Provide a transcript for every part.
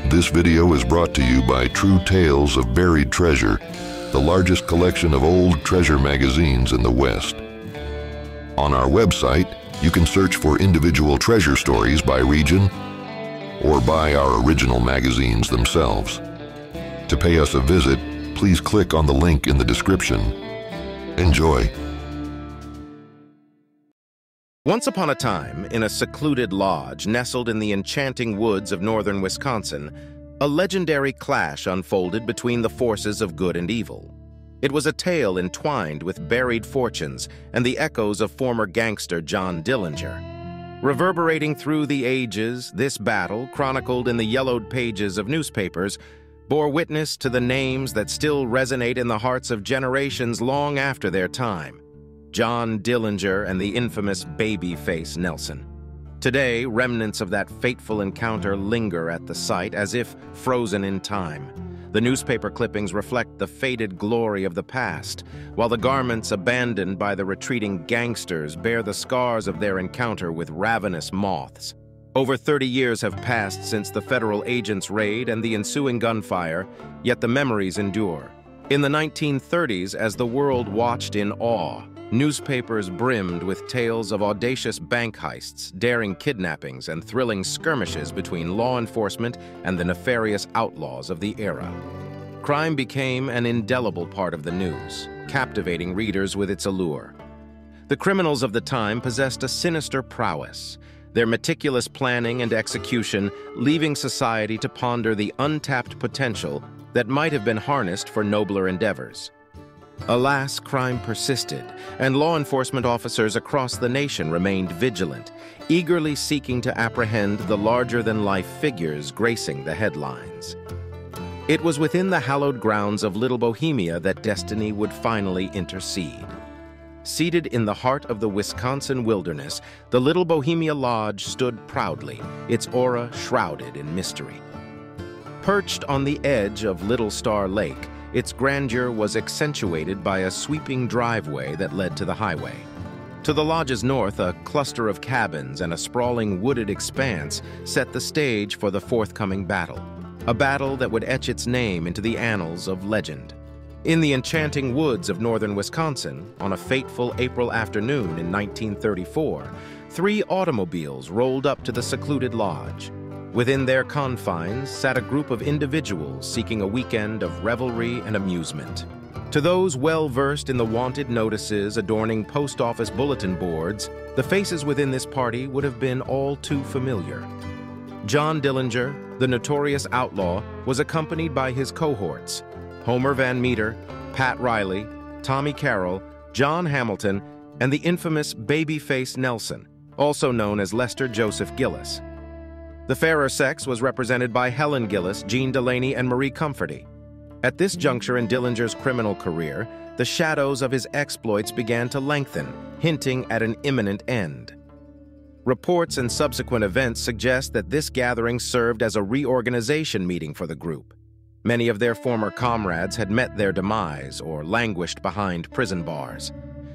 This video is brought to you by True Tales of Buried Treasure, the largest collection of old treasure magazines in the West. On our website, you can search for individual treasure stories by region or by our original magazines themselves. To pay us a visit, please click on the link in the description. Enjoy. Once upon a time, in a secluded lodge nestled in the enchanting woods of northern Wisconsin, a legendary clash unfolded between the forces of good and evil. It was a tale entwined with buried fortunes and the echoes of former gangster Did Dillinger. Reverberating through the ages, this battle, chronicled in the yellowed pages of newspapers, bore witness to the names that still resonate in the hearts of generations long after their time: Did Dillinger and the infamous Babyface Nelson. Today, remnants of that fateful encounter linger at the site as if frozen in time. The newspaper clippings reflect the faded glory of the past, while the garments abandoned by the retreating gangsters bear the scars of their encounter with ravenous moths. Over 30 years have passed since the federal agents' raid and the ensuing gunfire, yet the memories endure. In the 1930s, as the world watched in awe, newspapers brimmed with tales of audacious bank heists, daring kidnappings, and thrilling skirmishes between law enforcement and the nefarious outlaws of the era. Crime became an indelible part of the news, captivating readers with its allure. The criminals of the time possessed a sinister prowess, their meticulous planning and execution leaving society to ponder the untapped potential that might have been harnessed for nobler endeavors. Alas, crime persisted, and law enforcement officers across the nation remained vigilant, eagerly seeking to apprehend the larger-than-life figures gracing the headlines. It was within the hallowed grounds of Little Bohemia that destiny would finally intercede. Seated in the heart of the Wisconsin wilderness, the Little Bohemia Lodge stood proudly, its aura shrouded in mystery. Perched on the edge of Little Star Lake, its grandeur was accentuated by a sweeping driveway that led to the highway. To the lodge's north, a cluster of cabins and a sprawling wooded expanse set the stage for the forthcoming battle, a battle that would etch its name into the annals of legend. In the enchanting woods of northern Wisconsin, on a fateful April afternoon in 1934, 3 automobiles rolled up to the secluded lodge. Within their confines sat a group of individuals seeking a weekend of revelry and amusement. To those well-versed in the wanted notices adorning post office bulletin boards, the faces within this party would have been all too familiar. Did Dillinger, the notorious outlaw, was accompanied by his cohorts: Homer Van Meter, Pat Riley, Tommy Carroll, John Hamilton, and the infamous Babyface Nelson, also known as Lester Joseph Gillis. The fairer sex was represented by Helen Gillis, Jean Delaney, and Marie Comforty. At this juncture in Dillinger's criminal career, the shadows of his exploits began to lengthen, hinting at an imminent end. Reports and subsequent events suggest that this gathering served as a reorganization meeting for the group. Many of their former comrades had met their demise or languished behind prison bars.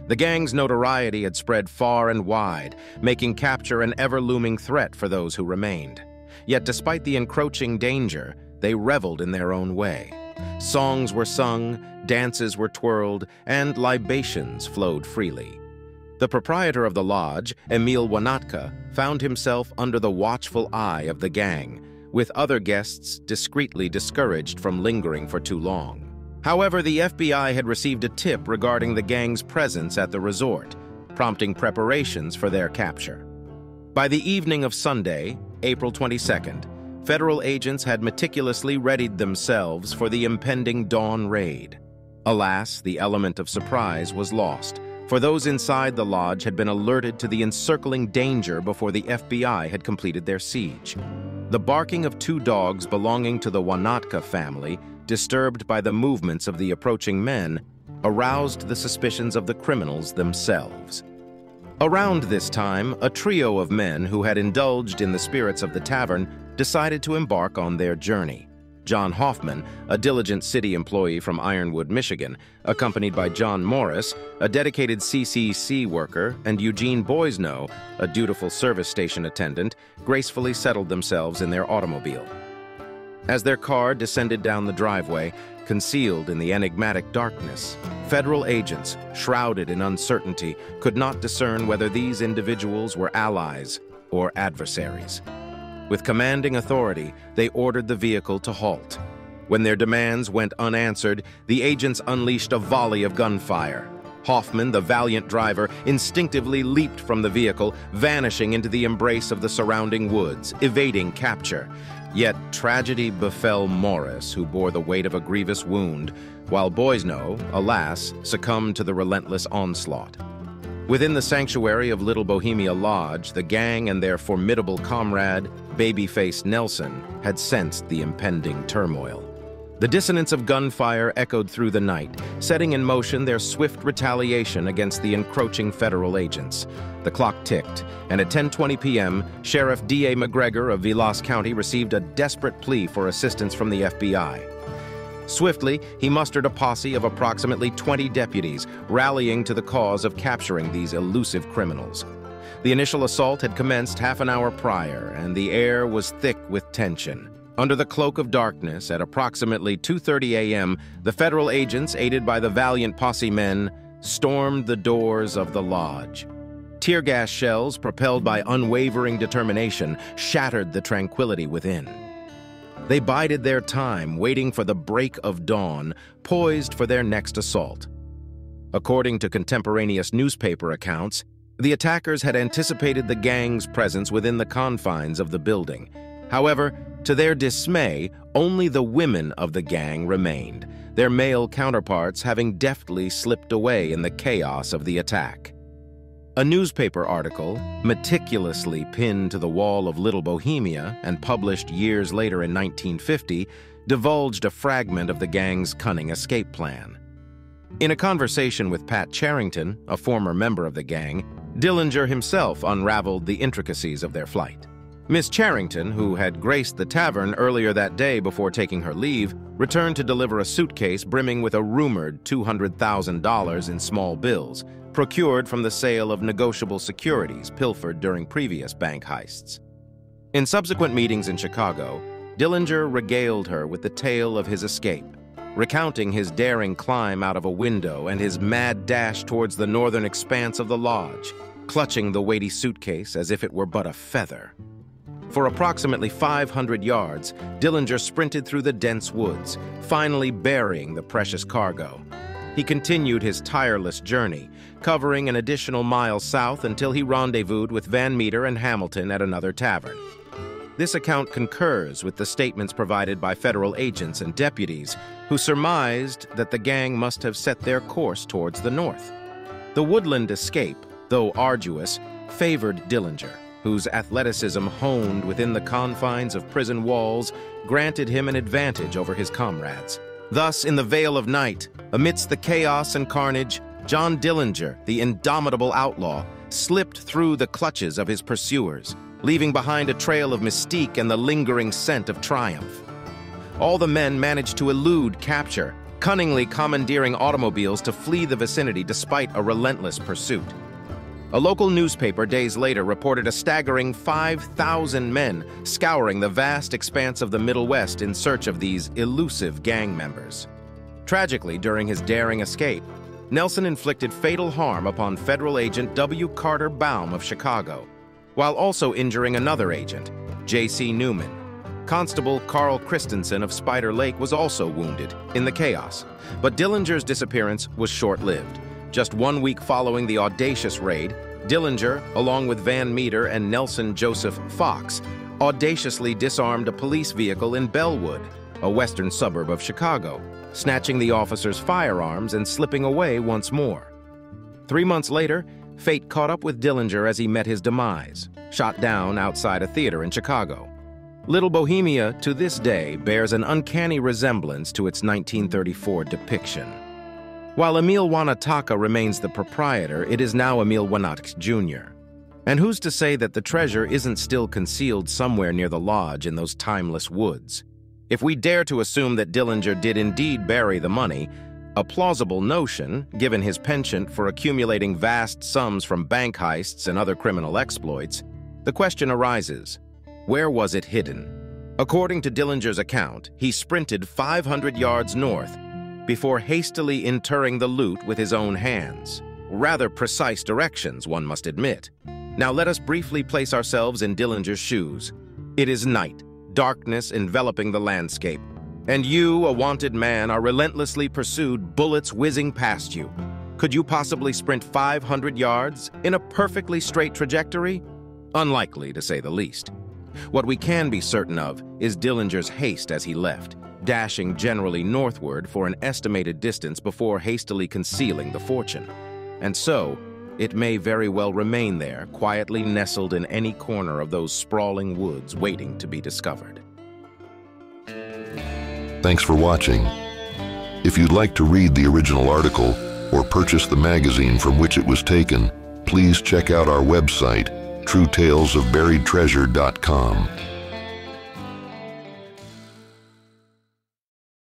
The gang's notoriety had spread far and wide, making capture an ever-looming threat for those who remained. Yet despite the encroaching danger, they reveled in their own way. Songs were sung, dances were twirled, and libations flowed freely. The proprietor of the lodge, Emil Wanatka, found himself under the watchful eye of the gang, with other guests discreetly discouraged from lingering for too long. However, the FBI had received a tip regarding the gang's presence at the resort, prompting preparations for their capture. By the evening of Sunday, April 22nd, federal agents had meticulously readied themselves for the impending dawn raid. Alas, the element of surprise was lost, for those inside the lodge had been alerted to the encircling danger before the FBI had completed their siege. The barking of 2 dogs belonging to the Wanatka family, disturbed by the movements of the approaching men, aroused the suspicions of the criminals themselves. Around this time, a trio of men who had indulged in the spirits of the tavern decided to embark on their journey. John Hoffman, a diligent city employee from Ironwood, Michigan, accompanied by John Morris, a dedicated CCC worker, and Eugene Boisneau, a dutiful service station attendant, gracefully settled themselves in their automobile. As their car descended down the driveway, concealed in the enigmatic darkness, federal agents, shrouded in uncertainty, could not discern whether these individuals were allies or adversaries. With commanding authority, they ordered the vehicle to halt. When their demands went unanswered, the agents unleashed a volley of gunfire. Hoffman, the valiant driver, instinctively leaped from the vehicle, vanishing into the embrace of the surrounding woods, evading capture. Yet tragedy befell Morris, who bore the weight of a grievous wound, while Boisneau, alas, succumbed to the relentless onslaught. Within the sanctuary of Little Bohemia Lodge, the gang and their formidable comrade, baby-faced Nelson, had sensed the impending turmoil. The dissonance of gunfire echoed through the night, setting in motion their swift retaliation against the encroaching federal agents. The clock ticked, and at 10:20 p.m., Sheriff D.A. McGregor of Vilas County received a desperate plea for assistance from the FBI. Swiftly, he mustered a posse of approximately 20 deputies, rallying to the cause of capturing these elusive criminals. The initial assault had commenced half an hour prior, and the air was thick with tension. Under the cloak of darkness, at approximately 2:30 a.m., the federal agents, aided by the valiant posse men, stormed the doors of the lodge. Tear gas shells, propelled by unwavering determination, shattered the tranquility within. They bided their time, waiting for the break of dawn, poised for their next assault. According to contemporaneous newspaper accounts, the attackers had anticipated the gang's presence within the confines of the building. However, to their dismay, only the women of the gang remained, their male counterparts having deftly slipped away in the chaos of the attack. A newspaper article, meticulously pinned to the wall of Little Bohemia and published years later in 1950, divulged a fragment of the gang's cunning escape plan. In a conversation with Pat Charrington, a former member of the gang, Dillinger himself unraveled the intricacies of their flight. Miss Charrington, who had graced the tavern earlier that day before taking her leave, returned to deliver a suitcase brimming with a rumored $200,000 in small bills, procured from the sale of negotiable securities pilfered during previous bank heists. In subsequent meetings in Chicago, Dillinger regaled her with the tale of his escape, recounting his daring climb out of a window and his mad dash towards the northern expanse of the lodge, clutching the weighty suitcase as if it were but a feather. For approximately 500 yards, Dillinger sprinted through the dense woods, finally burying the precious cargo. He continued his tireless journey, covering an additional mile south until he rendezvoused with Van Meter and Hamilton at another tavern. This account concurs with the statements provided by federal agents and deputies, who surmised that the gang must have set their course towards the north. The woodland escape, though arduous, favored Dillinger, whose athleticism honed within the confines of prison walls granted him an advantage over his comrades. Thus, in the veil of night, amidst the chaos and carnage, John Dillinger, the indomitable outlaw, slipped through the clutches of his pursuers, leaving behind a trail of mystique and the lingering scent of triumph. All the men managed to elude capture, cunningly commandeering automobiles to flee the vicinity despite a relentless pursuit. A local newspaper days later reported a staggering 5,000 men scouring the vast expanse of the Middle West in search of these elusive gang members. Tragically, during his daring escape, Nelson inflicted fatal harm upon federal agent W. Carter Baum of Chicago, while also injuring another agent, J.C. Newman. Constable Carl Christensen of Spider Lake was also wounded in the chaos, but Dillinger's disappearance was short-lived. Just 1 week following the audacious raid, Dillinger, along with Van Meter and Nelson Joseph Fox, audaciously disarmed a police vehicle in Bellwood, a western suburb of Chicago, snatching the officers' firearms and slipping away once more. 3 months later, fate caught up with Dillinger as he met his demise, shot down outside a theater in Chicago. Little Bohemia, to this day, bears an uncanny resemblance to its 1934 depiction. While Emil Wanataka remains the proprietor, it is now Emil Wanataka Jr. And who's to say that the treasure isn't still concealed somewhere near the lodge in those timeless woods? If we dare to assume that Dillinger did indeed bury the money, a plausible notion, given his penchant for accumulating vast sums from bank heists and other criminal exploits, the question arises, where was it hidden? According to Dillinger's account, he sprinted 500 yards north before hastily interring the loot with his own hands. Rather precise directions, one must admit. Now let us briefly place ourselves in Dillinger's shoes. It is night, darkness enveloping the landscape, and you, a wanted man, are relentlessly pursued, bullets whizzing past you. Could you possibly sprint 500 yards in a perfectly straight trajectory? Unlikely, to say the least. What we can be certain of is Dillinger's haste as he left, dashing generally northward for an estimated distance before hastily concealing the fortune. And so, it may very well remain there, quietly nestled in any corner of those sprawling woods waiting to be discovered. Thanks for watching. If you'd like to read the original article or purchase the magazine from which it was taken, please check out our website, truetalesofburiedtreasure.com.